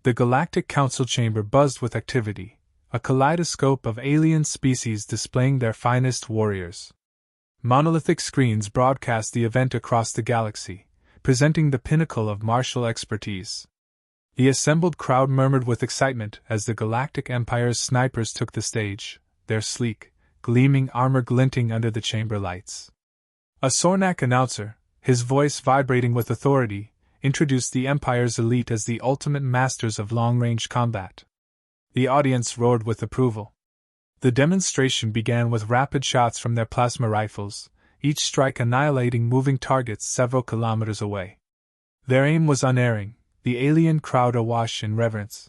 The Galactic Council chamber buzzed with activity, a kaleidoscope of alien species displaying their finest warriors. Monolithic screens broadcast the event across the galaxy, presenting the pinnacle of martial expertise. The assembled crowd murmured with excitement as the Galactic Empire's snipers took the stage, their sleek, gleaming armor glinting under the chamber lights. A Sornak announcer, his voice vibrating with authority, introduced the Empire's elite as the ultimate masters of long-range combat. The audience roared with approval. The demonstration began with rapid shots from their plasma rifles, each strike annihilating moving targets several kilometers away. Their aim was unerring, the alien crowd awash in reverence.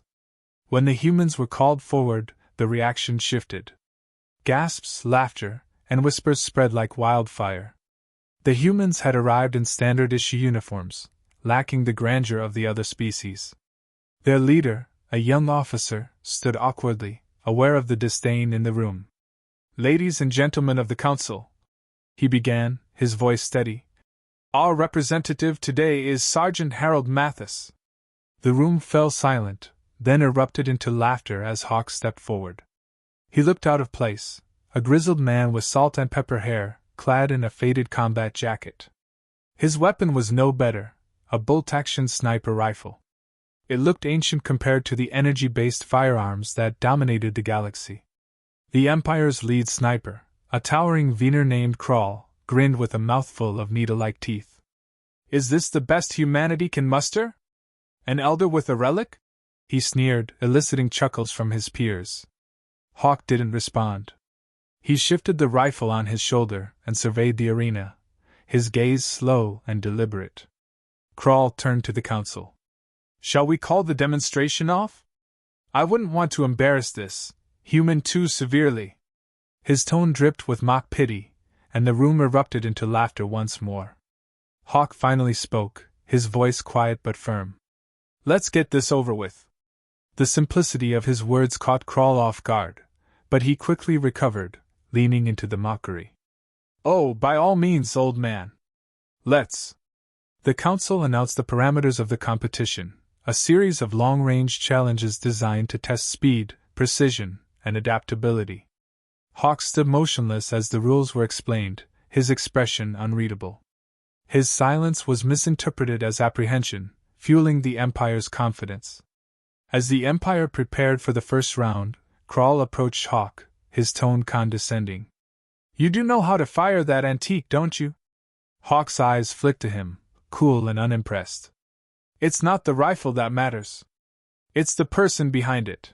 When the humans were called forward, the reaction shifted. Gasps, laughter, and whispers spread like wildfire. The humans had arrived in standard-issue uniforms, lacking the grandeur of the other species. Their leader, a young officer, stood awkwardly, aware of the disdain in the room. "Ladies and gentlemen of the Council," he began, his voice steady, "our representative today is Sergeant Harold Mathis." The room fell silent, then erupted into laughter as Hawk stepped forward. He looked out of place, a grizzled man with salt and pepper hair, clad in a faded combat jacket. His weapon was no better, a bolt-action sniper rifle. It looked ancient compared to the energy-based firearms that dominated the galaxy. The Empire's lead sniper, a towering Vener named Kral, grinned with a mouthful of needle-like teeth. "Is this the best humanity can muster? An elder with a relic?" he sneered, eliciting chuckles from his peers. Hawk didn't respond. He shifted the rifle on his shoulder and surveyed the arena, his gaze slow and deliberate. Kral turned to the Council. "Shall we call the demonstration off? I wouldn't want to embarrass this human too severely." His tone dripped with mock pity, and the room erupted into laughter once more. Hawk finally spoke, his voice quiet but firm. "Let's get this over with." The simplicity of his words caught Kral off guard, but he quickly recovered, leaning into the mockery. "Oh, by all means, old man. Let's." The Council announced the parameters of the competition, a series of long-range challenges designed to test speed, precision, and adaptability. Hawk stood motionless as the rules were explained, his expression unreadable. His silence was misinterpreted as apprehension, fueling the Empire's confidence. As the Empire prepared for the first round, Kral approached Hawk, his tone condescending. "You do know how to fire that antique, don't you?" Hawk's eyes flicked to him, cool and unimpressed. "It's not the rifle that matters. It's the person behind it."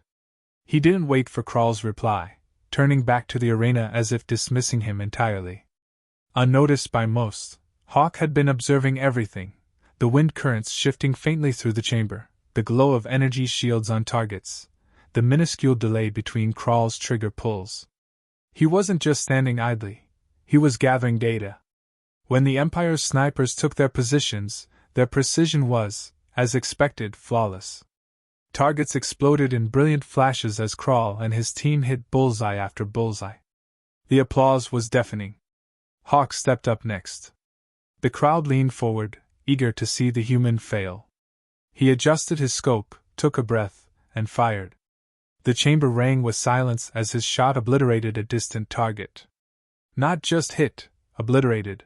He didn't wait for Kral's reply, turning back to the arena as if dismissing him entirely. Unnoticed by most, Hawk had been observing everything, the wind currents shifting faintly through the chamber, the glow of energy shields on targets, the minuscule delay between Kral's trigger pulls. He wasn't just standing idly, he was gathering data. When the Empire's snipers took their positions, their precision was, as expected, flawless. Targets exploded in brilliant flashes as Kral and his team hit bullseye after bullseye. The applause was deafening. Hawk stepped up next. The crowd leaned forward, eager to see the human fail. He adjusted his scope, took a breath, and fired. The chamber rang with silence as his shot obliterated a distant target. Not just hit, obliterated.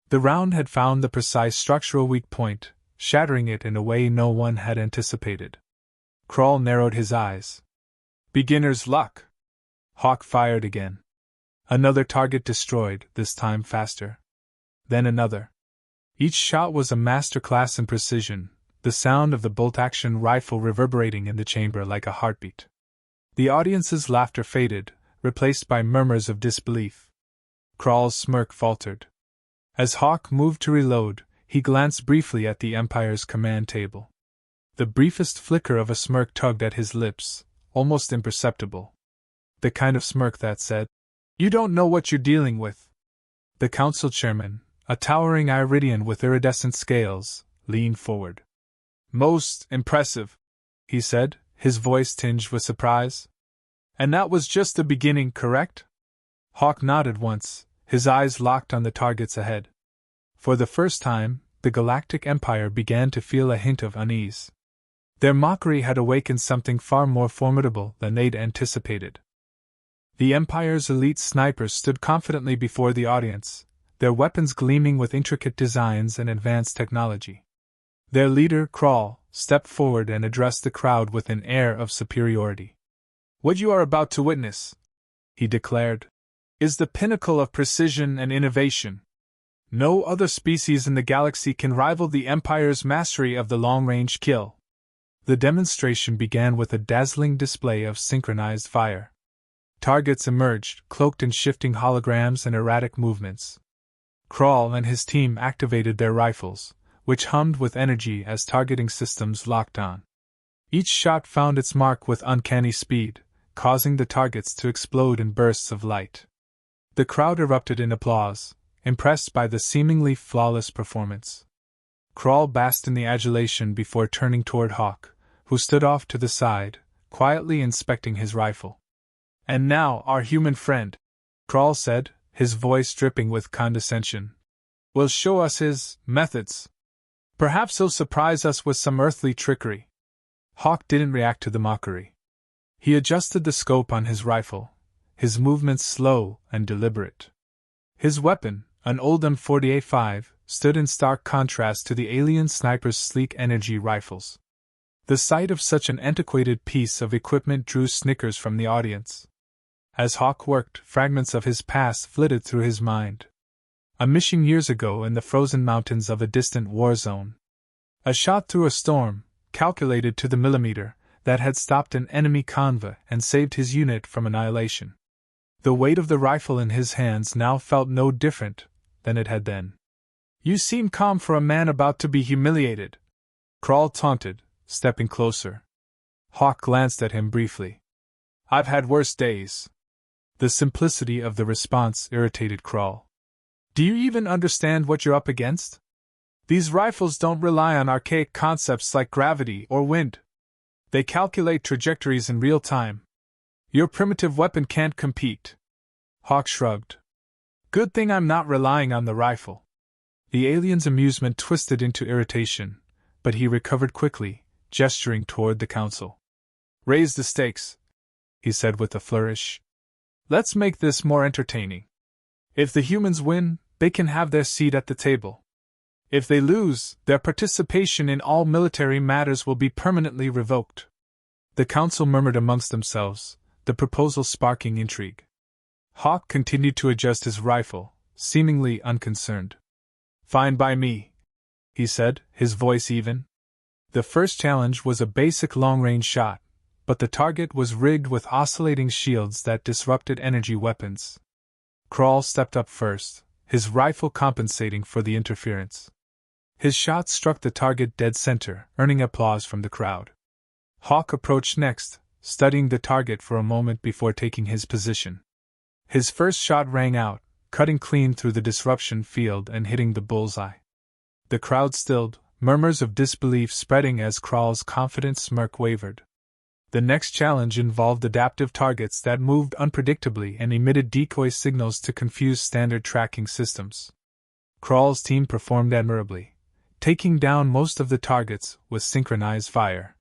The round had found the precise structural weak point, shattering it in a way no one had anticipated. Kral narrowed his eyes. "Beginner's luck." Hawk fired again. Another target destroyed, this time faster. Then another. Each shot was a masterclass in precision, the sound of the bolt-action rifle reverberating in the chamber like a heartbeat. The audience's laughter faded, replaced by murmurs of disbelief. Kral's smirk faltered. As Hawk moved to reload, he glanced briefly at the Empire's command table. The briefest flicker of a smirk tugged at his lips, almost imperceptible. The kind of smirk that said, "You don't know what you're dealing with." The council chairman, a towering Iridian with iridescent scales, leaned forward. "Most impressive," he said, his voice tinged with surprise. "And that was just the beginning, correct?" Hawk nodded once, his eyes locked on the targets ahead. For the first time, the Galactic Empire began to feel a hint of unease. Their mockery had awakened something far more formidable than they'd anticipated. The Empire's elite snipers stood confidently before the audience, their weapons gleaming with intricate designs and advanced technology. Their leader, Crawl, stepped forward and addressed the crowd with an air of superiority. "What you are about to witness," he declared, "is the pinnacle of precision and innovation. No other species in the galaxy can rival the Empire's mastery of the long-range kill." The demonstration began with a dazzling display of synchronized fire. Targets emerged, cloaked in shifting holograms and erratic movements. Crawl and his team activated their rifles, which hummed with energy as targeting systems locked on. Each shot found its mark with uncanny speed, causing the targets to explode in bursts of light. The crowd erupted in applause, impressed by the seemingly flawless performance. Crawl basked in the adulation before turning toward Hawk, who stood off to the side, quietly inspecting his rifle. "And now, our human friend," Crawl said, his voice dripping with condescension, "will show us his methods. Perhaps he'll surprise us with some earthly trickery." Hawk didn't react to the mockery. He adjusted the scope on his rifle, his movements slow and deliberate. His weapon, an old M48-5, stood in stark contrast to the alien sniper's sleek energy rifles. The sight of such an antiquated piece of equipment drew snickers from the audience. As Hawk worked, fragments of his past flitted through his mind. A mission years ago in the frozen mountains of a distant war zone. A shot through a storm, calculated to the millimeter, that had stopped an enemy convoy and saved his unit from annihilation. The weight of the rifle in his hands now felt no different than it had then. "You seem calm for a man about to be humiliated," Crawl taunted, stepping closer. Hawk glanced at him briefly. "I've had worse days." The simplicity of the response irritated Crawl. "Do you even understand what you're up against? These rifles don't rely on archaic concepts like gravity or wind. They calculate trajectories in real time. Your primitive weapon can't compete." Hawk shrugged. "Good thing I'm not relying on the rifle." The alien's amusement twisted into irritation, but he recovered quickly, gesturing toward the council. "Raise the stakes," he said with a flourish. "Let's make this more entertaining. If the humans win, they can have their seat at the table. If they lose, their participation in all military matters will be permanently revoked." The council murmured amongst themselves, the proposal sparking intrigue. Hawk continued to adjust his rifle, seemingly unconcerned. "Fine by me," he said, his voice even. The first challenge was a basic long-range shot, but the target was rigged with oscillating shields that disrupted energy weapons. Crawl stepped up first, his rifle compensating for the interference. His shot struck the target dead center, earning applause from the crowd. Hawk approached next, studying the target for a moment before taking his position. His first shot rang out, cutting clean through the disruption field and hitting the bullseye. The crowd stilled, murmurs of disbelief spreading as Crawl's confident smirk wavered. The next challenge involved adaptive targets that moved unpredictably and emitted decoy signals to confuse standard tracking systems. Crawl's team performed admirably, taking down most of the targets with synchronized fire.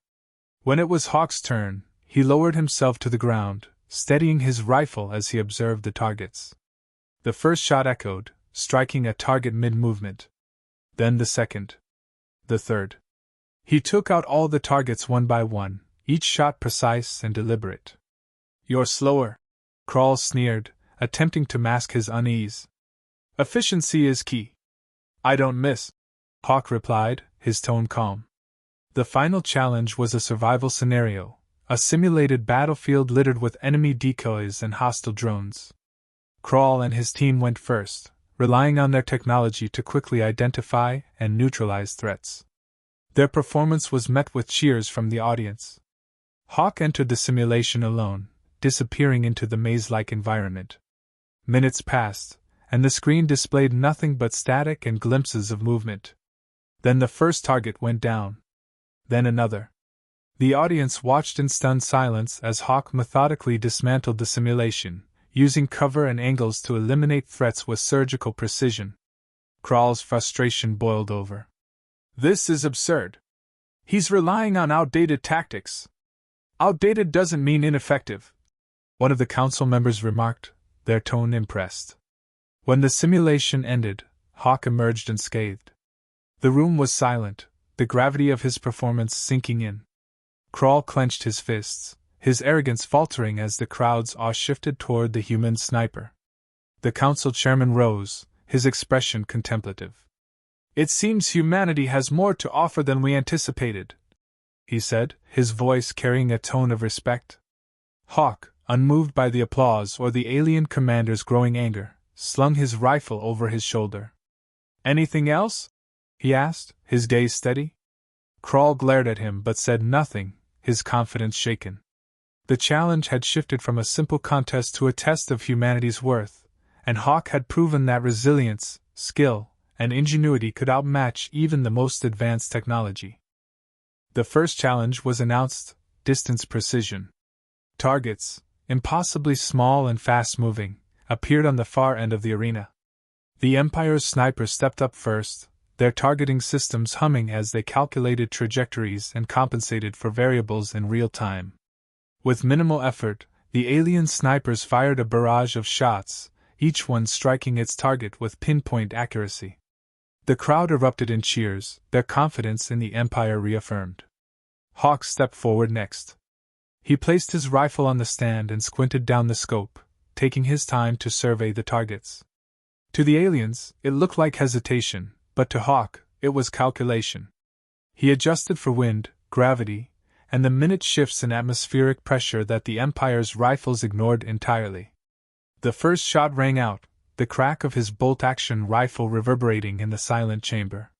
When it was Hawk's turn, he lowered himself to the ground, steadying his rifle as he observed the targets. The first shot echoed, striking a target mid-movement. Then the second. The third. He took out all the targets one by one, each shot precise and deliberate. "You're slower," Crawl sneered, attempting to mask his unease. "Efficiency is key." "I don't miss," Hawk replied, his tone calm. The final challenge was a survival scenario, a simulated battlefield littered with enemy decoys and hostile drones. Crawl and his team went first, relying on their technology to quickly identify and neutralize threats. Their performance was met with cheers from the audience. Hawk entered the simulation alone, disappearing into the maze-like environment. Minutes passed, and the screen displayed nothing but static and glimpses of movement. Then the first target went down. Then another. The audience watched in stunned silence as Hawk methodically dismantled the simulation, using cover and angles to eliminate threats with surgical precision. Crawl's frustration boiled over. "This is absurd," He's relying on outdated tactics. Outdated doesn't mean ineffective, one of the council members remarked, their tone impressed. When the simulation ended, Hawk emerged unscathed. The room was silent, the gravity of his performance sinking in. Crawl clenched his fists, his arrogance faltering as the crowd's awe shifted toward the human sniper. The council chairman rose, his expression contemplative. "It seems humanity has more to offer than we anticipated," he said, his voice carrying a tone of respect. Hawk, unmoved by the applause or the alien commander's growing anger, slung his rifle over his shoulder. "Anything else?" he asked, his gaze steady. Crawl glared at him but said nothing, his confidence shaken. The challenge had shifted from a simple contest to a test of humanity's worth, and Hawk had proven that resilience, skill, and ingenuity could outmatch even the most advanced technology. The first challenge was announced: distance precision. Targets, impossibly small and fast-moving, appeared on the far end of the arena. The Empire's snipers stepped up first, their targeting systems humming as they calculated trajectories and compensated for variables in real time. With minimal effort, the alien snipers fired a barrage of shots, each one striking its target with pinpoint accuracy. The crowd erupted in cheers, their confidence in the Empire reaffirmed. Hawk stepped forward next. He placed his rifle on the stand and squinted down the scope, taking his time to survey the targets. To the aliens, it looked like hesitation, but to Hawk, it was calculation. He adjusted for wind, gravity, and the minute shifts in atmospheric pressure that the Empire's rifles ignored entirely. The first shot rang out, the crack of his bolt-action rifle reverberating in the silent chamber.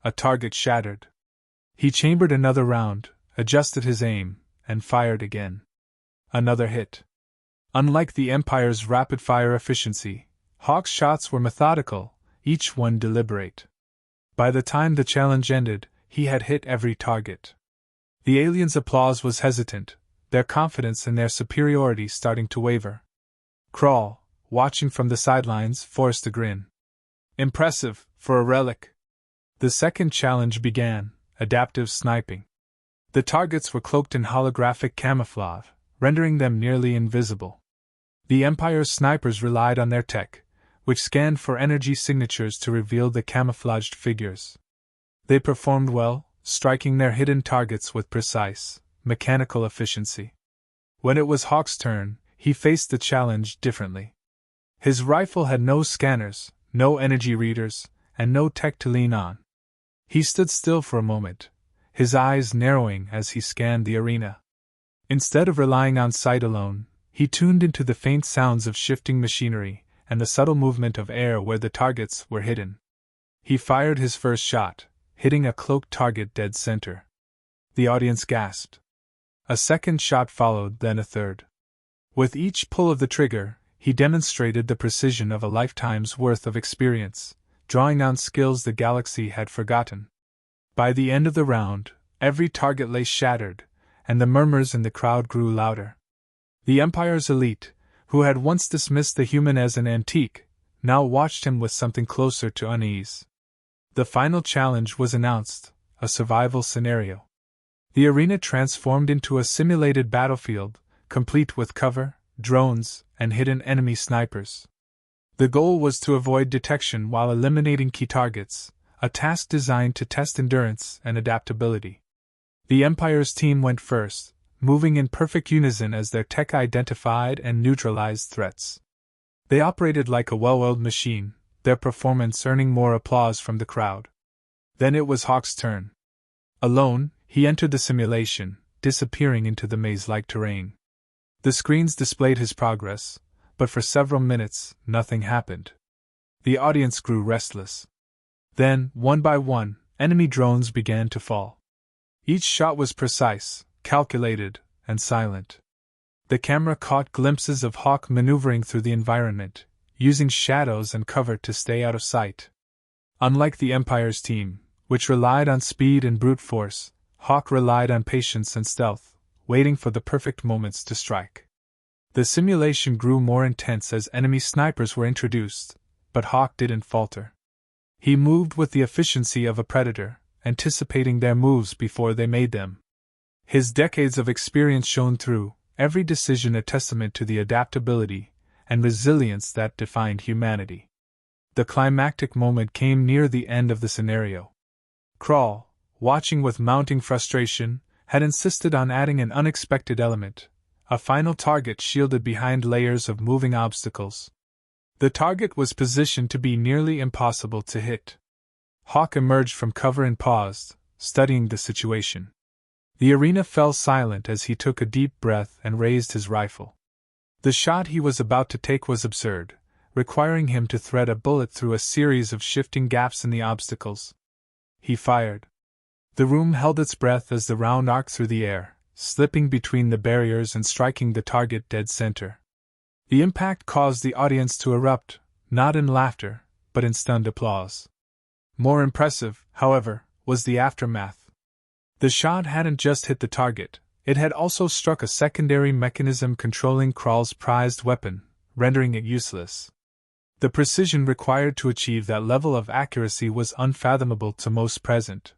A target shattered. He chambered another round, adjusted his aim, and fired again. Another hit. Unlike the Empire's rapid-fire efficiency, Hawk's shots were methodical, each one deliberate. By the time the challenge ended, he had hit every target. The aliens' applause was hesitant, their confidence in their superiority starting to waver. Crawl, watching from the sidelines, forced a grin. Impressive, for a relic. The second challenge began: adaptive sniping. The targets were cloaked in holographic camouflage, rendering them nearly invisible. The Empire's snipers relied on their tech, which scanned for energy signatures to reveal the camouflaged figures. They performed well, striking their hidden targets with precise, mechanical efficiency. When it was Hawk's turn, he faced the challenge differently. His rifle had no scanners, no energy readers, and no tech to lean on. He stood still for a moment, his eyes narrowing as he scanned the arena. Instead of relying on sight alone, he tuned into the faint sounds of shifting machinery and the subtle movement of air where the targets were hidden. He fired his first shot, hitting a cloaked target dead center. The audience gasped. A second shot followed, then a third. With each pull of the trigger, he demonstrated the precision of a lifetime's worth of experience, drawing on skills the galaxy had forgotten. By the end of the round, every target lay shattered, and the murmurs in the crowd grew louder. The Empire's elite, who had once dismissed the human as an antique, now watched him with something closer to unease. The final challenge was announced: a survival scenario. The arena transformed into a simulated battlefield, complete with cover, drones, and hidden enemy snipers. The goal was to avoid detection while eliminating key targets, a task designed to test endurance and adaptability. The Empire's team went first, moving in perfect unison as their tech identified and neutralized threats. They operated like a well-oiled machine, their performance earning more applause from the crowd. Then it was Hawk's turn. Alone, he entered the simulation, disappearing into the maze-like terrain. The screens displayed his progress, but for several minutes, nothing happened. The audience grew restless. Then, one by one, enemy drones began to fall. Each shot was precise, calculated, and silent. The camera caught glimpses of Hawk maneuvering through the environment, using shadows and cover to stay out of sight. Unlike the Empire's team, which relied on speed and brute force, Hawk relied on patience and stealth, waiting for the perfect moments to strike. The simulation grew more intense as enemy snipers were introduced, but Hawk didn't falter. He moved with the efficiency of a predator, anticipating their moves before they made them. His decades of experience shone through, every decision a testament to the adaptability and resilience that defined humanity. The climactic moment came near the end of the scenario. Krall, watching with mounting frustration, had insisted on adding an unexpected element, a final target shielded behind layers of moving obstacles. The target was positioned to be nearly impossible to hit. Hawk emerged from cover and paused, studying the situation. The arena fell silent as he took a deep breath and raised his rifle. The shot he was about to take was absurd, requiring him to thread a bullet through a series of shifting gaps in the obstacles. He fired. The room held its breath as the round arced through the air, slipping between the barriers and striking the target dead center. The impact caused the audience to erupt, not in laughter, but in stunned applause. More impressive, however, was the aftermath. The shot hadn't just hit the target, it had also struck a secondary mechanism controlling Krall's prized weapon, rendering it useless. The precision required to achieve that level of accuracy was unfathomable to most present.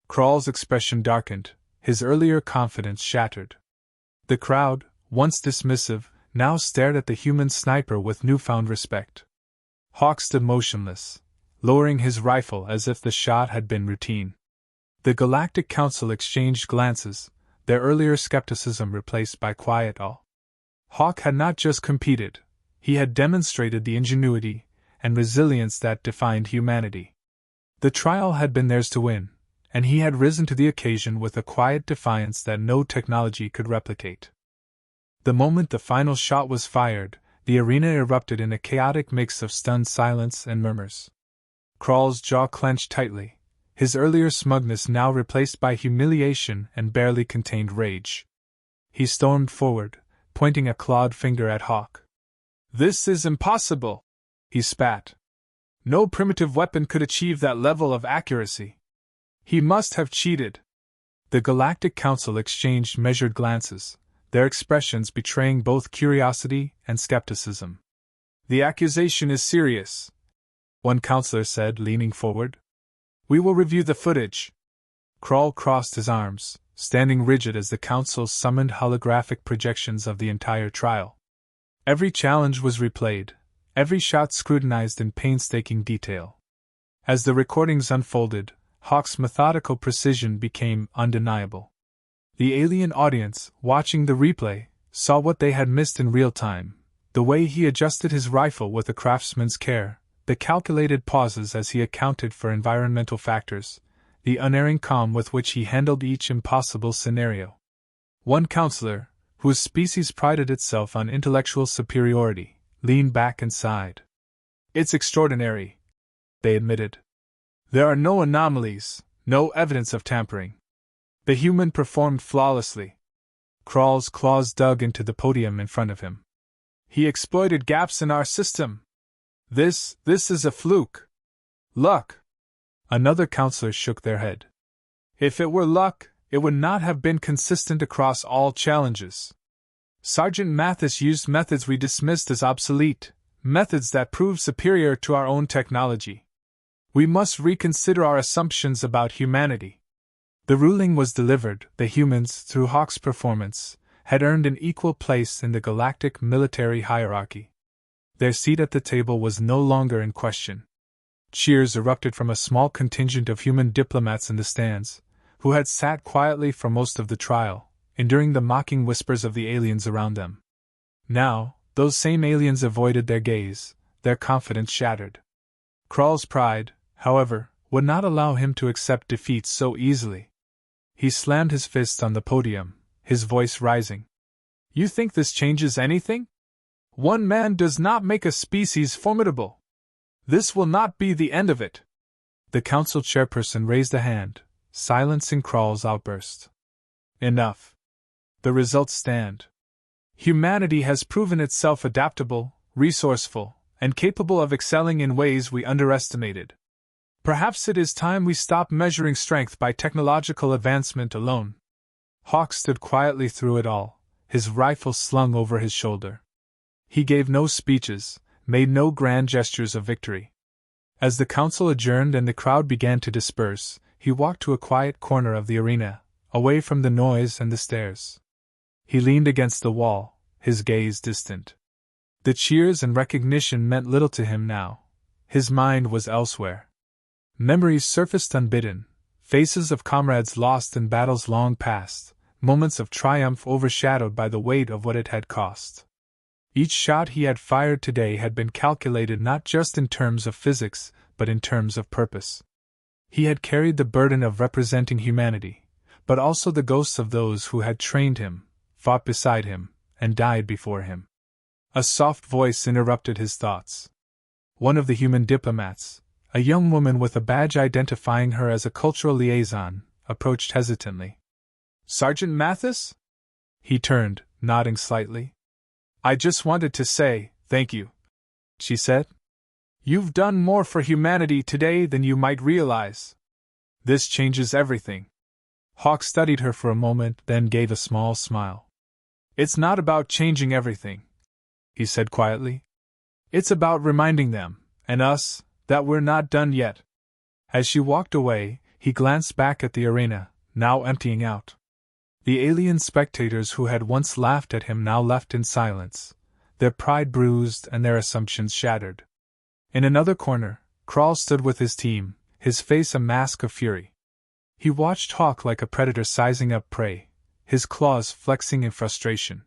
Krall's expression darkened, his earlier confidence shattered. The crowd, once dismissive, now stared at the human sniper with newfound respect. Hawk stood motionless, lowering his rifle as if the shot had been routine. The Galactic Council exchanged glances, their earlier skepticism replaced by quiet awe. Hawk had not just competed, he had demonstrated the ingenuity and resilience that defined humanity. The trial had been theirs to win, and he had risen to the occasion with a quiet defiance that no technology could replicate. The moment the final shot was fired, the arena erupted in a chaotic mix of stunned silence and murmurs. Krall's jaw clenched tightly, his earlier smugness now replaced by humiliation and barely contained rage. He stormed forward, pointing a clawed finger at Hawk. "This is impossible!" he spat. "No primitive weapon could achieve that level of accuracy. He must have cheated." The Galactic Council exchanged measured glances, their expressions betraying both curiosity and skepticism. "The accusation is serious," one counselor said, leaning forward. "We will review the footage." Krall crossed his arms, standing rigid as the council summoned holographic projections of the entire trial. Every challenge was replayed, every shot scrutinized in painstaking detail. As the recordings unfolded, Hawk's methodical precision became undeniable. The alien audience, watching the replay, saw what they had missed in real time: the way he adjusted his rifle with a craftsman's care, the calculated pauses as he accounted for environmental factors, the unerring calm with which he handled each impossible scenario. One counselor, whose species prided itself on intellectual superiority, leaned back and sighed. "It's extraordinary," they admitted. "There are no anomalies, no evidence of tampering. The human performed flawlessly." Krall's claws dug into the podium in front of him. "He exploited gaps in our system. This is a fluke. Luck." Another counselor shook their head. "If it were luck, it would not have been consistent across all challenges. Sergeant Mathis used methods we dismissed as obsolete, methods that proved superior to our own technology. We must reconsider our assumptions about humanity." The ruling was delivered. The humans, through Hawk's performance, had earned an equal place in the galactic military hierarchy. Their seat at the table was no longer in question. Cheers erupted from a small contingent of human diplomats in the stands, who had sat quietly for most of the trial, enduring the mocking whispers of the aliens around them. Now, those same aliens avoided their gaze, their confidence shattered. Krall's pride, however, would not allow him to accept defeat so easily. He slammed his fist on the podium, his voice rising. "You think this changes anything? One man does not make a species formidable. This will not be the end of it." The council chairperson raised a hand, silencing Krall's outburst. "Enough. The results stand. Humanity has proven itself adaptable, resourceful, and capable of excelling in ways we underestimated. Perhaps it is time we stop measuring strength by technological advancement alone." Hawk stood quietly through it all, his rifle slung over his shoulder. He gave no speeches, made no grand gestures of victory. As the council adjourned and the crowd began to disperse, he walked to a quiet corner of the arena, away from the noise and the stares. He leaned against the wall, his gaze distant. The cheers and recognition meant little to him now. His mind was elsewhere. Memories surfaced unbidden, faces of comrades lost in battles long past, moments of triumph overshadowed by the weight of what it had cost. Each shot he had fired today had been calculated not just in terms of physics, but in terms of purpose. He had carried the burden of representing humanity, but also the ghosts of those who had trained him, fought beside him, and died before him. A soft voice interrupted his thoughts. One of the human diplomats, a young woman with a badge identifying her as a cultural liaison, approached hesitantly. "Sergeant Mathis?" He turned, nodding slightly. "I just wanted to say, thank you," she said. "You've done more for humanity today than you might realize. This changes everything." Hawk studied her for a moment, then gave a small smile. "It's not about changing everything," he said quietly. "It's about reminding them, and us, that we're not done yet." As she walked away, he glanced back at the arena, now emptying out. The alien spectators who had once laughed at him now left in silence, their pride bruised and their assumptions shattered. In another corner, Krall stood with his team, his face a mask of fury. He watched Hawk like a predator sizing up prey, his claws flexing in frustration.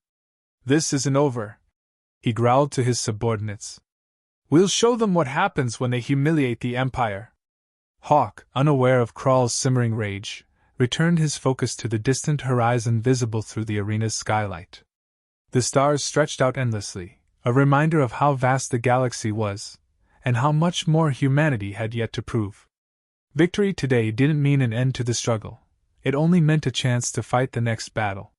"This isn't over," he growled to his subordinates. "We'll show them what happens when they humiliate the Empire." Hawk, unaware of Krall's simmering rage, returned his focus to the distant horizon visible through the arena's skylight. The stars stretched out endlessly, a reminder of how vast the galaxy was, and how much more humanity had yet to prove. Victory today didn't mean an end to the struggle, it only meant a chance to fight the next battle.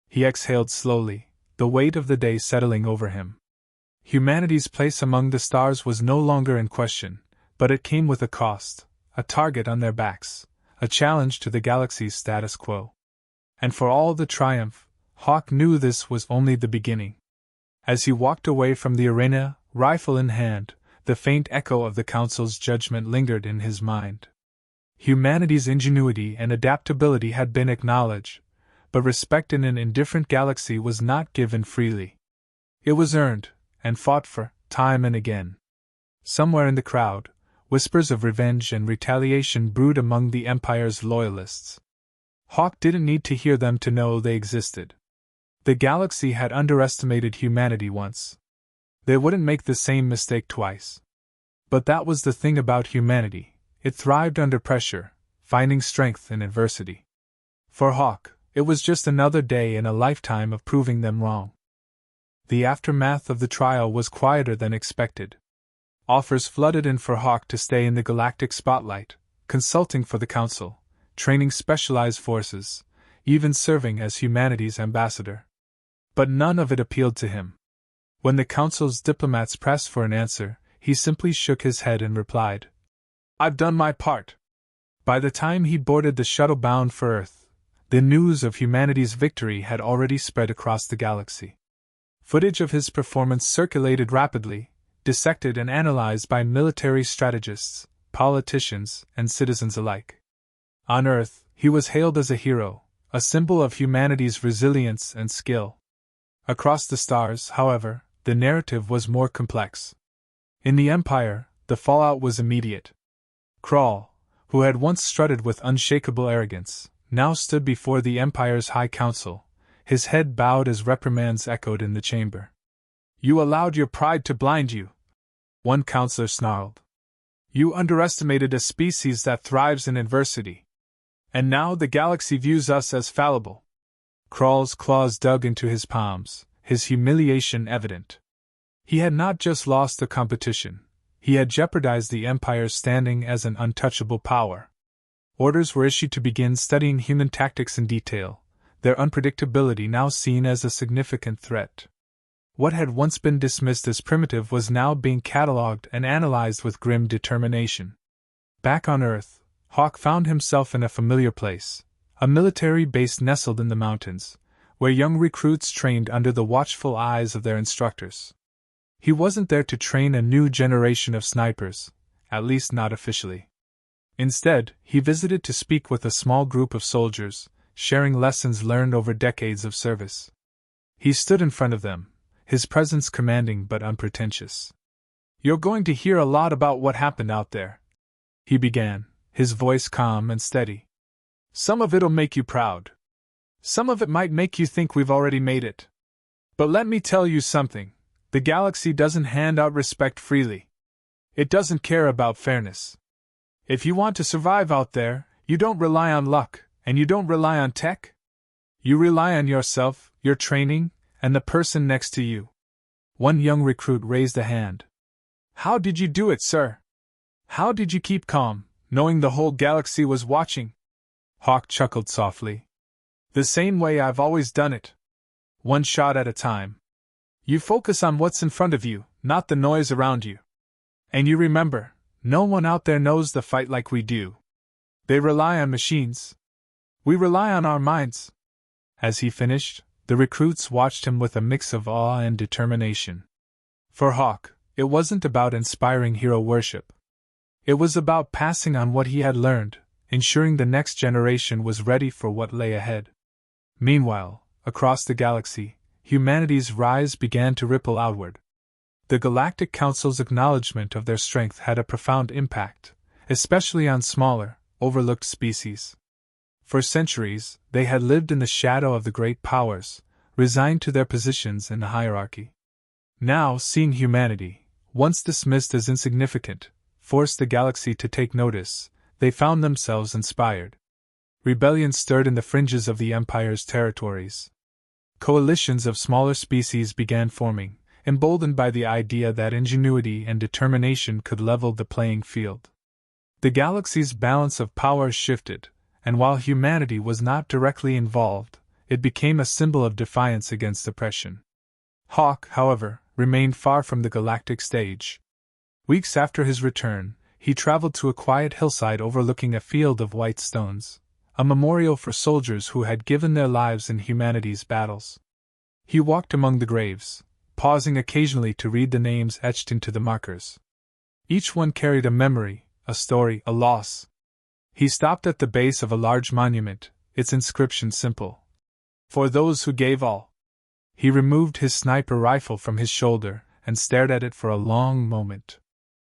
He exhaled slowly, the weight of the day settling over him. Humanity's place among the stars was no longer in question, but it came with a cost, a target on their backs, a challenge to the galaxy's status quo. And for all the triumph, Hawk knew this was only the beginning. As he walked away from the arena, rifle in hand, the faint echo of the Council's judgment lingered in his mind. Humanity's ingenuity and adaptability had been acknowledged, but respect in an indifferent galaxy was not given freely. It was earned, and fought for, time and again. Somewhere in the crowd, whispers of revenge and retaliation brewed among the Empire's loyalists. Hawk didn't need to hear them to know they existed. The galaxy had underestimated humanity once. They wouldn't make the same mistake twice. But that was the thing about humanity, it thrived under pressure, finding strength in adversity. For Hawk, it was just another day in a lifetime of proving them wrong. The aftermath of the trial was quieter than expected. Offers flooded in for Hawk to stay in the Galactic spotlight, consulting for the Council, training specialized forces, even serving as humanity's ambassador. But none of it appealed to him. When the Council's diplomats pressed for an answer, he simply shook his head and replied, "I've done my part." By the time he boarded the shuttle bound for Earth, the news of humanity's victory had already spread across the galaxy. Footage of his performance circulated rapidly, dissected and analyzed by military strategists, politicians, and citizens alike. On Earth, he was hailed as a hero, a symbol of humanity's resilience and skill. Across the stars, however, the narrative was more complex. In the Empire, the fallout was immediate. Krall, who had once strutted with unshakable arrogance, now stood before the Empire's High Council, his head bowed as reprimands echoed in the chamber. "You allowed your pride to blind you," one counselor snarled. "You underestimated a species that thrives in adversity. And now the galaxy views us as fallible." Krall's claws dug into his palms, his humiliation evident. He had not just lost the competition, he had jeopardized the Empire's standing as an untouchable power. Orders were issued to begin studying human tactics in detail, their unpredictability now seen as a significant threat. What had once been dismissed as primitive was now being catalogued and analyzed with grim determination. Back on Earth, Hawk found himself in a familiar place, a military base nestled in the mountains, where young recruits trained under the watchful eyes of their instructors. He wasn't there to train a new generation of snipers, at least not officially. Instead, he visited to speak with a small group of soldiers, sharing lessons learned over decades of service. He stood in front of them, his presence commanding but unpretentious. "You're going to hear a lot about what happened out there," he began, his voice calm and steady. "Some of it'll make you proud. Some of it might make you think we've already made it. But let me tell you something, the galaxy doesn't hand out respect freely. It doesn't care about fairness. If you want to survive out there, you don't rely on luck, and you don't rely on tech. You rely on yourself, your training, and the person next to you." One young recruit raised a hand. "How did you do it, sir? How did you keep calm, knowing the whole galaxy was watching?" Hawk chuckled softly. "The same way I've always done it. One shot at a time. You focus on what's in front of you, not the noise around you. And you remember, no one out there knows the fight like we do. They rely on machines. We rely on our minds." As he finished, the recruits watched him with a mix of awe and determination. For Hawk, it wasn't about inspiring hero worship. It was about passing on what he had learned, ensuring the next generation was ready for what lay ahead. Meanwhile, across the galaxy, humanity's rise began to ripple outward. The Galactic Council's acknowledgement of their strength had a profound impact, especially on smaller, overlooked species. For centuries, they had lived in the shadow of the great powers, resigned to their positions in the hierarchy. Now, seeing humanity, once dismissed as insignificant, forced the galaxy to take notice, they found themselves inspired. Rebellion stirred in the fringes of the Empire's territories. Coalitions of smaller species began forming, emboldened by the idea that ingenuity and determination could level the playing field. The galaxy's balance of power shifted, and while humanity was not directly involved, it became a symbol of defiance against oppression. Hawk, however, remained far from the galactic stage. Weeks after his return, he traveled to a quiet hillside overlooking a field of white stones, a memorial for soldiers who had given their lives in humanity's battles. He walked among the graves, pausing occasionally to read the names etched into the markers. Each one carried a memory, a story, a loss. He stopped at the base of a large monument, its inscription simple: "For those who gave all." He removed his sniper rifle from his shoulder and stared at it for a long moment.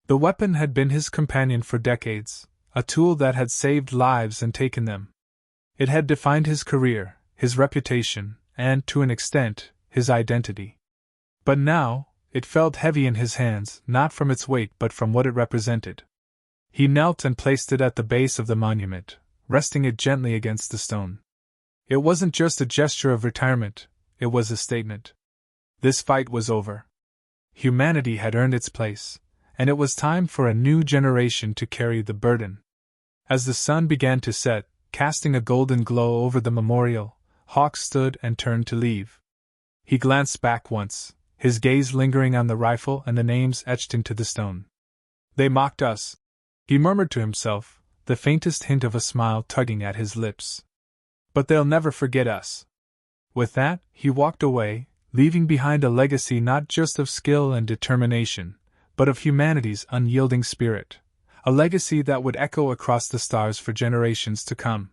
The weapon had been his companion for decades, a tool that had saved lives and taken them. It had defined his career, his reputation, and, to an extent, his identity. But now, it felt heavy in his hands, not from its weight but from what it represented. He knelt and placed it at the base of the monument, resting it gently against the stone. It wasn't just a gesture of retirement, it was a statement. This fight was over. Humanity had earned its place, and it was time for a new generation to carry the burden. As the sun began to set, casting a golden glow over the memorial, Hawk stood and turned to leave. He glanced back once, his gaze lingering on the rifle and the names etched into the stone. "They mocked us," he murmured to himself, the faintest hint of a smile tugging at his lips. "But they'll never forget us." With that, he walked away, leaving behind a legacy not just of skill and determination, but of humanity's unyielding spirit, a legacy that would echo across the stars for generations to come.